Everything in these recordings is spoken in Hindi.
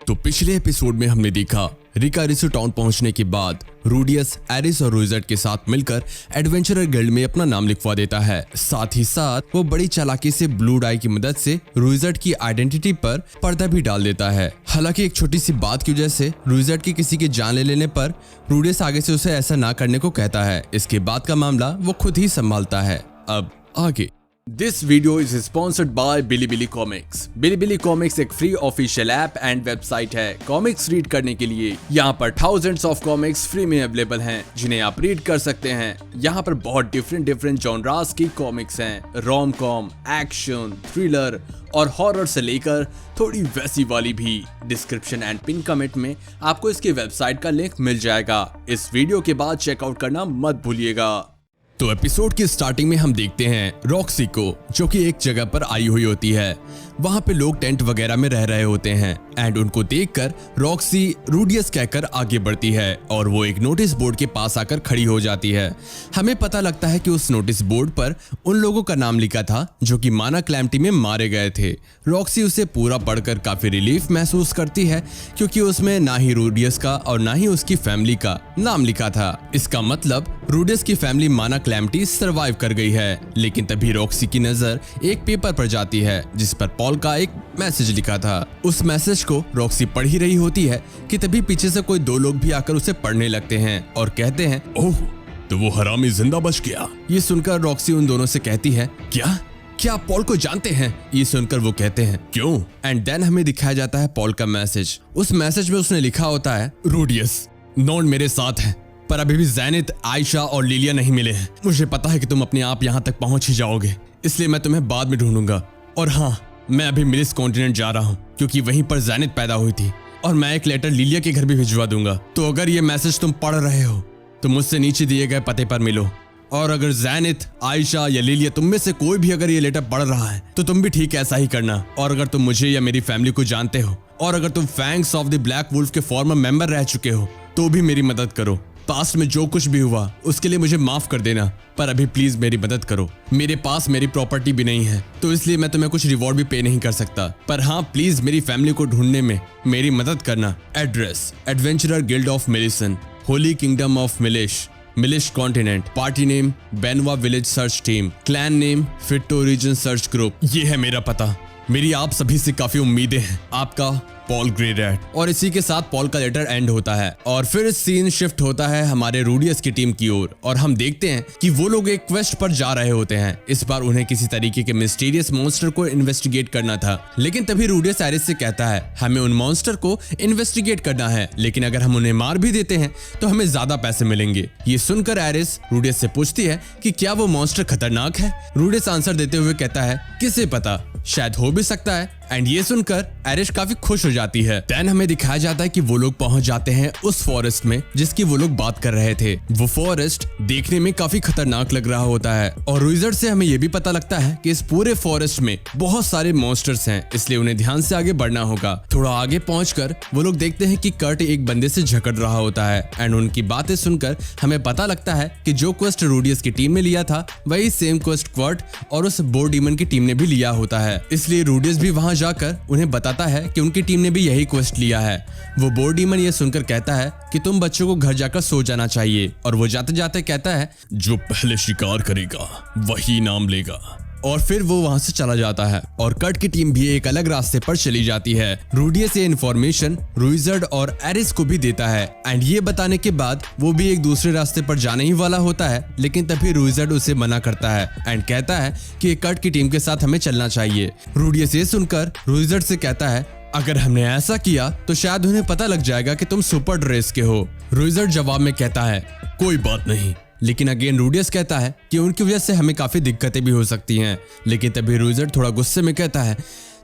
तो पिछले एपिसोड में हमने देखा रिकारिसो टाउन पहुंचने के बाद रूडियस एरिस और रुइजर्ड के साथ मिलकर एडवेंचरर गिल्ड में अपना नाम लिखवा देता है। साथ ही साथ वो बड़ी चालाकी से ब्लू डाई की मदद से रुइजर्ड की आइडेंटिटी पर पर्दा भी डाल देता है। हालांकि एक छोटी सी बात की वजह से रुइजर्ड की किसी की जान ले लेने पर रूडियस आगे से उसे ऐसा ना करने को कहता है। इसके बाद का मामला वो खुद ही संभालता है। अब आगे। This video is sponsored by Bilibili Comics. Bilibili Comics एक free official app and website है कॉमिक्स रीड करने के लिए। यहाँ पर thousands ऑफ कॉमिक्स फ्री में अवेलेबल हैं जिन्हें आप रीड कर सकते हैं। यहाँ पर बहुत डिफरेंट जॉनरास की कॉमिक्स हैं, रोम कॉम, एक्शन, थ्रिलर और हॉरर से लेकर थोड़ी वैसी वाली भी। डिस्क्रिप्शन एंड पिन कमेंट में आपको इसकी वेबसाइट का लिंक मिल जाएगा। इस वीडियो के बाद चेकआउट करना मत भूलिएगा। तो एपिसोड की स्टार्टिंग में हम देखते हैं रॉक्सी को, जो कि एक जगह पर आई हुई होती है। वहां पे लोग टेंट वगैरह में रह रहे होते हैं एंड उनको देखकर रॉक्सी रूडियस कहकर आगे बढ़ती है और वो एक नोटिस बोर्ड के पास आकर खड़ी हो जाती है। हमें पता लगता है कि उस नोटिस बोर्ड पर उन लोगों का नाम लिखा था जो कि माना क्लैम्प्टी में मारे गए थे। रॉक्सी उसे पूरा पढ़कर काफी रिलीफ महसूस करती है क्योंकि उसमें ना ही रूडियस का और ना ही उसकी फैमिली का नाम लिखा था। इसका मतलब रूडियस की फैमिली माना क्लैम्प्टी सर्वाइव कर गई है। लेकिन तभी रॉक्सी की नजर एक पेपर पर जाती है जिस पर पॉल का एक मैसेज लिखा था। उस मैसेज को रॉक्सी पढ़ ही रही होती है कि तभी पीछे से कोई दो लोग भी आकर उसे पढ़ने लगते हैं और कहते हैं, ओह, तो वो हरामी जिंदा बच गया। ये सुनकर रॉक्सी उन दोनों से कहती है, क्या आप पॉल को जानते हैं? ये सुनकर वो कहते हैं, क्यों? एंड देन हमें दिखाया जाता है पॉल का मैसेज। उस मैसेज में उसने लिखा होता है, रूडियस, नॉन मेरे साथ है पर अभी भी ज़ैनिथ, आयशा और लिलिया नहीं मिले हैं। मुझे पता है कि तुम अपने आप यहाँ तक पहुंच ही जाओगे, इसलिए मैं तुम्हें बाद में ढूंढूंगा। और हाँ, मैं अभी मिलिस कॉन्टिनेंट जा रहा हूँ क्योंकि वहीं पर ज़ैनिथ पैदा हुई थी और मैं एक लेटर लिलिया के घर भी भिजवा दूंगा। तो अगर ये मैसेज तुम पढ़ रहे हो तो मुझसे नीचे दिए गए पते पर मिलो। और अगर ज़ैनिथ, आयशा या लिलिया तुम में से कोई भी अगर ये लेटर पढ़ रहा है तो तुम भी ठीक ऐसा ही करना। और अगर तुम मुझे या मेरी फैमिली को जानते हो और अगर तुम Fangs of the Black Wolf के फॉर्मर मेंबर रह चुके हो तो भी मेरी मदद करो। पास्ट में जो कुछ भी हुआ उसके लिए मुझे माफ कर देना, पर अभी प्लीज मेरी मदद करो। मेरे पास मेरी प्रॉपर्टी भी नहीं है तो इसलिए मैं तुम्हें कुछ रिवॉर्ड भी पे नहीं कर सकता, पर हाँ प्लीज मेरी फैमिली को ढूंढने में मेरी मदद करना। Address, adventurer guild of Milison, holy kingdom of Milish continent, party name Benva village search team, clan name Fitto region search group. ये है मेरा पता। मेरी आप सभी से काफी उम्मीदें हैं। आपका पॉल ग्रे रैट। और इसी के साथ पॉल का लेटर एंड होता है और फिर सीन शिफ्ट होता है हमारे रूडियस की टीम की ओर और हम देखते हैं कि वो लोग एक क्वेस्ट पर जा रहे होते हैं। इस बार उन्हें किसी तरीके के मिस्टीरियस मॉन्स्टर को इन्वेस्टिगेट करना था। लेकिन तभी रूडियस एरिस से कहता है, हमें उन मॉन्स्टर को इन्वेस्टिगेट करना है, लेकिन अगर हम उन्हें मार भी देते हैं तो हमें ज्यादा पैसे मिलेंगे। ये सुनकर एरिस रूडियस से पूछती है कि क्या वो मॉन्स्टर खतरनाक है? रूडियस आंसर देते हुए कहता है, किसे पता, शायद हो भी सकता है। एंड ये सुनकर एरिस काफी खुश हो जाती है। देन हमें दिखाया जाता है कि वो लोग पहुंच जाते हैं उस फॉरेस्ट में जिसकी वो लोग बात कर रहे थे। वो फॉरेस्ट देखने में काफी खतरनाक लग रहा होता है और रुइजर्ड से हमें ये भी पता लगता है कि इस पूरे फॉरेस्ट में बहुत सारे मॉन्स्टर्स हैं, इसलिए उन्हें ध्यान से आगे बढ़ना होगा। थोड़ा आगे पहुंचकर वो लोग देखते हैं कि कर्ट एक बंदे से झगड़ रहा होता है एंड उनकी बातें सुनकर हमें पता लगता है कि जो क्वेस्ट रूडियस की टीम ने लिया था वही सेम क्वेस्ट कर्ट और उस बोर डीमन की टीम ने भी लिया होता है। इसलिए रूडियस भी वहां जाकर उन्हें बताता है कि उनकी टीम ने भी यही क्वेस्ट लिया है। वो बोर डीमन ये सुनकर कहता है कि तुम बच्चों को घर जाकर सो जाना चाहिए और वो जाते जाते कहता है, जो पहले शिकार करेगा वही नाम लेगा। और फिर वो वहां से चला जाता है और कर्ट की टीम भी एक अलग रास्ते पर चली जाती है। रूडियस ये इन्फॉर्मेशन रुइजर्ड और एरिस को भी देता है एंड ये बताने के बाद वो भी एक दूसरे रास्ते पर जाने ही वाला होता है, लेकिन तभी रुइजर्ड उसे मना करता है एंड कहता है कि कर्ट की टीम के साथ हमें चलना चाहिए। रूडियस ये सुनकर रुइजर्ड से कहता है, अगर हमने ऐसा किया तो शायद उन्हें पता लग जाएगा कि तुम सुपर ड्रेस के हो। रुइजर्ड जवाब में कहता है, कोई बात नहीं। लेकिन अगेन रूडियस कहता है कि उनकी वजह से हमें काफी दिक्कतें भी हो सकती हैं। लेकिन तभी रुइजर्ड थोड़ा गुस्से में कहता है,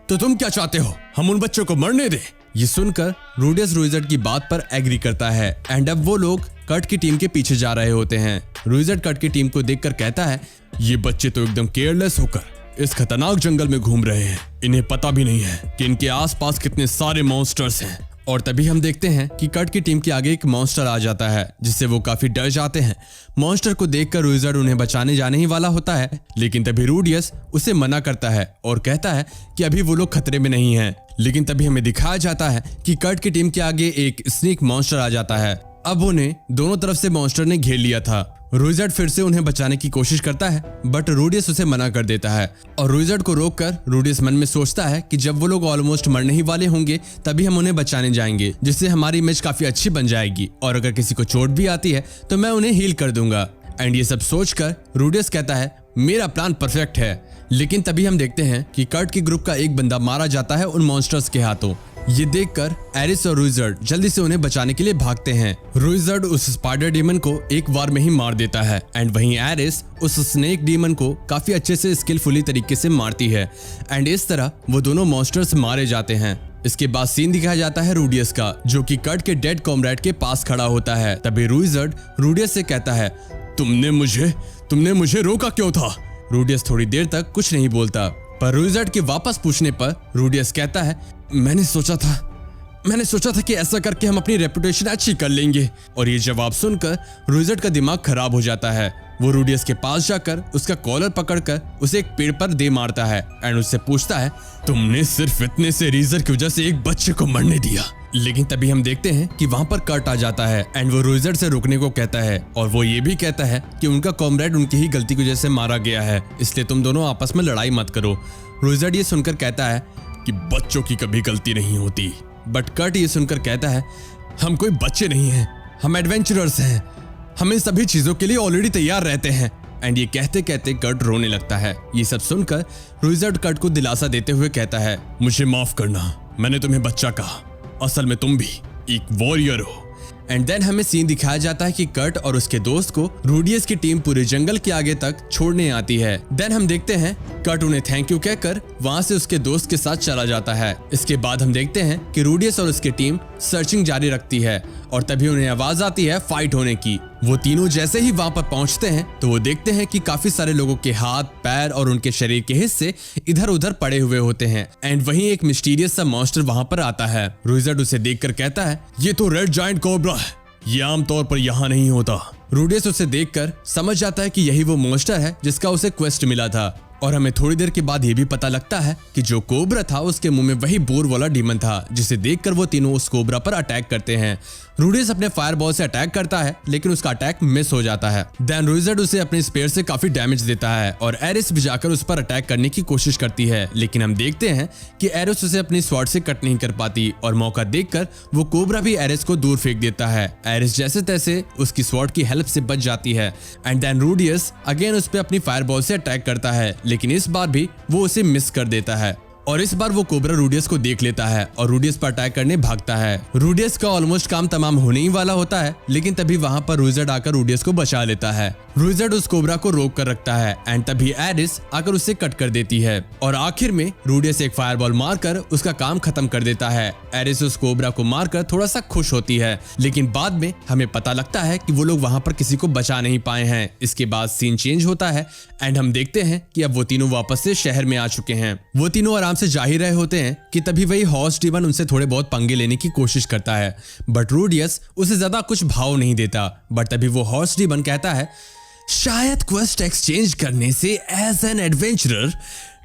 तो तुम क्या चाहते हो, हम उन बच्चों को मरने दें? ये सुनकर रूडियस रुइजर्ड की बात पर एग्री करता है एंड अब वो लोग कर्ट की टीम के पीछे जा रहे होते हैं। रुइजर्ड कर्ट की टीम को देखकर कहता है, ये बच्चे तो एकदम केयरलेस होकर इस खतरनाक जंगल में घूम रहे हैं। इन्हें पता भी नहीं है कि इनके आसपास कितने सारे मॉन्स्टर्स हैं और तभी हम देखते हैं कि कर्ट की टीम के आगे एक मॉन्स्टर आ जाता है, जिससे वो काफी डर जाते हैं। मॉन्स्टर को देखकर रुइजर्ड उन्हें बचाने जाने ही वाला होता है, लेकिन तभी रूडियस उसे मना करता है और कहता है कि अभी वो लोग खतरे में नहीं हैं। लेकिन तभी हमें दिखाया जाता है कि कर्ट की टीम के आगे एक स्नेक मॉन्स्टर आ जाता है। अब उन्हें दोनों तरफ से मॉन्स्टर ने घेर लिया था। रुइजर्ड फिर से उन्हें बचाने की कोशिश करता है, बट रूडियस उसे मना कर देता है। और रुइजर्ड को रोककर रूडियस मन में सोचता है कि जब वो लोग ऑलमोस्ट मरने ही वाले होंगे तभी हम उन्हें बचाने जाएंगे, जिससे हमारी इमेज काफी अच्छी बन जाएगी, और अगर किसी को चोट भी आती है तो मैं उन्हें हील कर दूंगा। एंड ये सब सोचकर रूडियस कहता है मेरा प्लान परफेक्ट है। लेकिन तभी हम देखते हैं कि कर्ट के ग्रुप का एक बंदा मारा जाता है उन मॉन्स्टर्स के हाथों। ये देखकर एरिस और रुइजर्ड जल्दी से उन्हें बचाने के लिए भागते हैं। रुइजर्ड उस स्पाइडर डीमन को एक बार में ही मार देता है, एंड वहीं एरिस उस स्नेक डीमन को काफी अच्छे से स्किलफुली तरीके से मारती है। एंड इस तरह वो दोनों मॉन्स्टर्स मारे जाते हैं। इसके बाद सीन दिखाया जाता है रूडियस का, जो कि कर्ट के डेड कॉमरेड के पास खड़ा होता है। तभी रुइजर्ड रूडियस से कहता है तुमने मुझे रोका क्यों था? रूडियस थोड़ी देर तक कुछ नहीं बोलता, पर रुइजर्ड के वापस पूछने पर रूडियस कहता है मैंने सोचा था कि ऐसा करके हम अपनी रेपुटेशन अच्छी कर लेंगे। और ये जवाब सुनकर रुइजर्ड का दिमाग खराब हो जाता है। वो रूडियस के पास जाकर उसका कॉलर पकड़कर उसे एक पेड़ पर दे मारता है एंड उससे पूछता है तुमने सिर्फ इतने से रीजन की वजह से एक बच्चे को मरने दिया। लेकिन तभी हम देखते हैं कि वहां पर कर्ट आ जाता है एंड वो रुइजर्ड से रुकने को कहता है, और वो ये भी कहता है कि उनका कॉमरेड उनकी ही गलती की वजह से मारा गया है, इसलिए तुम दोनों आपस में लड़ाई मत करो। रुइजर्ड ये सुनकर कहता है कि बच्चों की कभी गलती नहीं होती, बट कर्ट ये सुनकर कहता है हम कोई बच्चे नहीं हैं, हम एडवेंचरर्स हैं, हम इन सभी चीजों के लिए ऑलरेडी तैयार रहते हैं। एंड ये कहते कहते कर्ट रोने लगता है। ये सब सुनकर रुइजर्ड कर्ट को दिलासा देते हुए कहता है मुझे माफ करना, मैंने तुम्हें बच्चा कहा, असल में तुम भी एक वॉरियर हो। एंड देन हमें सीन दिखाया जाता है कि कर्ट और उसके दोस्त को रूडियस की टीम पूरे जंगल के आगे तक छोड़ने आती है। देन हम देखते हैं कर्ट उन्हें थैंक यू कहकर वहां से उसके दोस्त के साथ चला जाता है। इसके बाद हम देखते हैं कि रूडियस और उसकी टीम सर्चिंग जारी रखती है, और तभी उन्हें आवाज आती है फाइट होने की। वो तीनों जैसे ही वहां पर पहुंचते हैं तो वो देखते हैं कि काफी सारे लोगों के हाथ, पैर और उनके शरीर के हिस्से इधर उधर पड़े हुए होते हैं। एंड वहीं एक मिस्टीरियस सा मॉन्स्टर वहां पर आता है। रुइजर्ड उसे देखकर कहता है ये तो रेड जायंट कोबरा है, ये आमतौर पर यहाँ नहीं होता। रूडियस उसे देखकर समझ जाता है कि यही वो मॉन्स्टर है जिसका उसे क्वेस्ट मिला था। और हमें थोड़ी देर के बाद ये भी पता लगता है कि जो कोबरा था उसके मुंह में वही बोर वाला डीमन था, जिसे देखकर वो तीनों उस कोबरा पर अटैक करते हैं। रूडियस अपने फायरबॉल से अटैक करता है, लेकिन उसका अटैक मिस हो जाता है। देन रुइजर्ड उसे अपने स्पेयर से काफी डैमेज देता है, और एरिस भी जाकर उस पर अटैक करने की कोशिश करती है, लेकिन हम देखते हैं कि एरिस उसे अपनी स्वॉर्ड से कट नहीं कर पाती, और मौका देखकर वो कोबरा भी एरिस को दूर फेंक देता है। एरिस जैसे तैसे उसकी स्वॉर्ड की हेल्प से बच जाती है। एंड देन रूडियस अगेन उस पर अपनी फायरबॉल से अटैक करता है, लेकिन इस बार भी वो उसे मिस कर देता है। और इस बार वो कोबरा रूडियस को देख लेता है और रूडियस पर अटैक करने भागता है। रूडियस का ऑलमोस्ट काम तमाम होने ही वाला होता है, लेकिन तभी वहां पर रुइजर्ड आकर रूडियस को बचा लेता है। रुइजर्ड उस कोबरा को रोक कर रखता है, एंड तभी एरिस आकर उसे कट कर देती है, और आखिर में रूडियस एक फायरबॉल मारकर उसका काम खत्म कर देता है। एरिस उस कोबरा को मारकर थोड़ा सा खुश होती है, लेकिन बाद में हमें पता लगता है कि वो लोग वहां पर किसी को बचा नहीं पाए हैं। इसके बाद सीन चेंज होता है, एंड हम देखते हैं कि अब वो तीनों वापस से शहर में आ चुके हैं। वो तीनों आराम से जा ही रहे होते हैं कि तभी वही हॉर्स डीमन उनसे थोड़े बहुत पंगे लेने की कोशिश करता है, बट रूडियस उसे ज्यादा कुछ भाव नहीं देता। बट तभी वो हॉर्स डीमन कहता है शायद क्वेस्ट एक्सचेंज करने से एज एन एडवेंचरर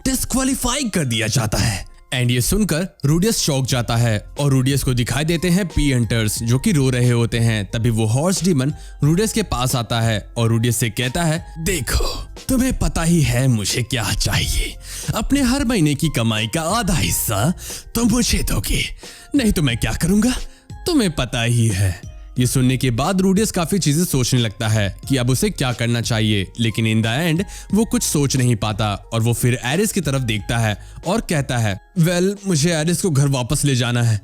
डिस्क्वालीफाई कर दिया जाता है। एंड ये सुनकर रूडियस चौंक जाता है, और रूडियस को दिखाई देते हैं पी हंटर्स जो कि रो रहे होते हैं। तभी वो हॉर्स डीमन रूडियस के पास आता है और रूडियस से कहता है देखो तुम्हें पता ही है मुझे क्या चाहिए, अपने हर महीने की कमाई का आधा हिस्सा तुम मुझे दोगे, नहीं तो मैं क्या करूंगा तुम्हें पता ही है। ये सुनने के बाद रूडियस काफी चीजें सोचने लगता है कि अब उसे क्या करना चाहिए, लेकिन इन द एंड वो कुछ सोच नहीं पाता, और वो फिर एरिस की तरफ देखता है और कहता है वेल मुझे एरिस को घर वापस ले जाना है,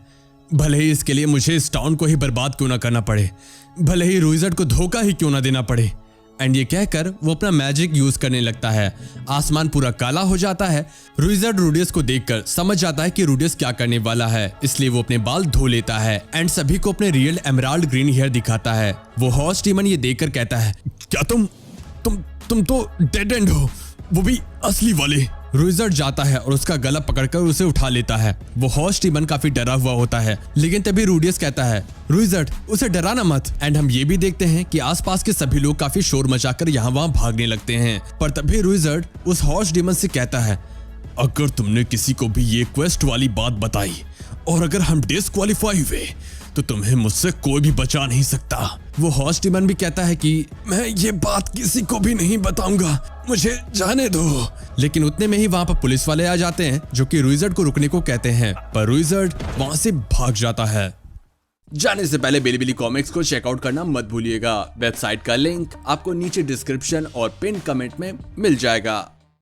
भले ही इसके लिए मुझे इस टाउन को ही बर्बाद क्यों ना करना पड़े, भले ही रुइजर्ड को धोखा ही क्यों ना देना पड़े। एंड ये कहकर वो अपना मैजिक यूज करने लगता है। आसमान पूरा काला हो जाता है। रुइजर्ड रूडियस को देखकर समझ जाता है कि रूडियस क्या करने वाला है, इसलिए वो अपने बाल धो लेता है एंड सभी को अपने रियल एमराल्ड ग्रीन हेयर दिखाता है। वो हॉर्स डीमन ये देखकर कहता है क्या तुम तो डेड एंड हो, वो भी असली वाले। रुइजर्ड जाता है और उसका गला पकड़कर उसे उठा लेता है। वो हॉर्स डीमन काफी डरा हुआ होता है, लेकिन तभी रूडियस कहता है, रुइजर्ड उसे डराना मत। एंड हम ये भी देखते हैं कि आसपास के सभी लोग काफी शोर मचाकर यहाँ वहाँ भागने लगते हैं। पर तभी रुइजर्ड उस हॉर्स डीमन से कहता है, अगर तुमने किसी को भी ये क्वेस्ट वाली बात बताई और अगर हम डिस्क्वालीफाई हुए तो तुम्हें मुझसे कोई भी बचा नहीं सकता। वो हॉर्स डीमन भी कहता है कि मैं ये बात किसी को भी नहीं बताऊंगा, मुझे जाने दो। लेकिन उतने में ही वहाँ पर पुलिस वाले आ जाते हैं जो कि रुइजर्ड को रुकने को कहते हैं, पर रुइजर्ड वहाँ से भाग जाता है। जाने से पहले बिलीबिली कॉमिक्स को चेकआउट करना मत भूलिएगा। वेबसाइट का लिंक आपको नीचे डिस्क्रिप्शन और पिन कमेंट में मिल जाएगा।